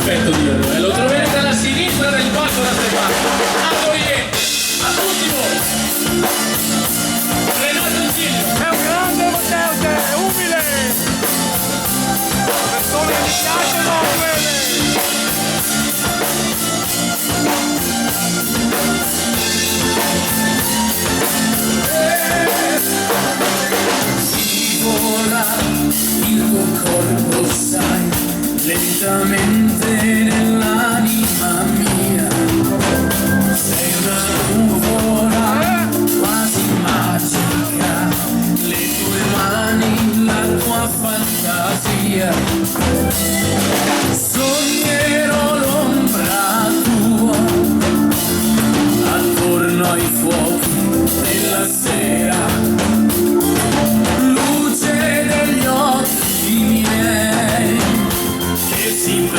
perfetto dirlo, lo troverete alla sinistra del palco da Stefano. A tutti voi! Renato Zilio! È un grande Matteo, è umile! Persone che mi piacciono quelle! Si vola il tuo corpo, sai, lentamente nell'anima mia. Sei una nuvola quasi magica, le tue mani, la tua fantasia. Sognerò l'ombra tua attorno ai fuochi della sera, luce degli occhi miei che si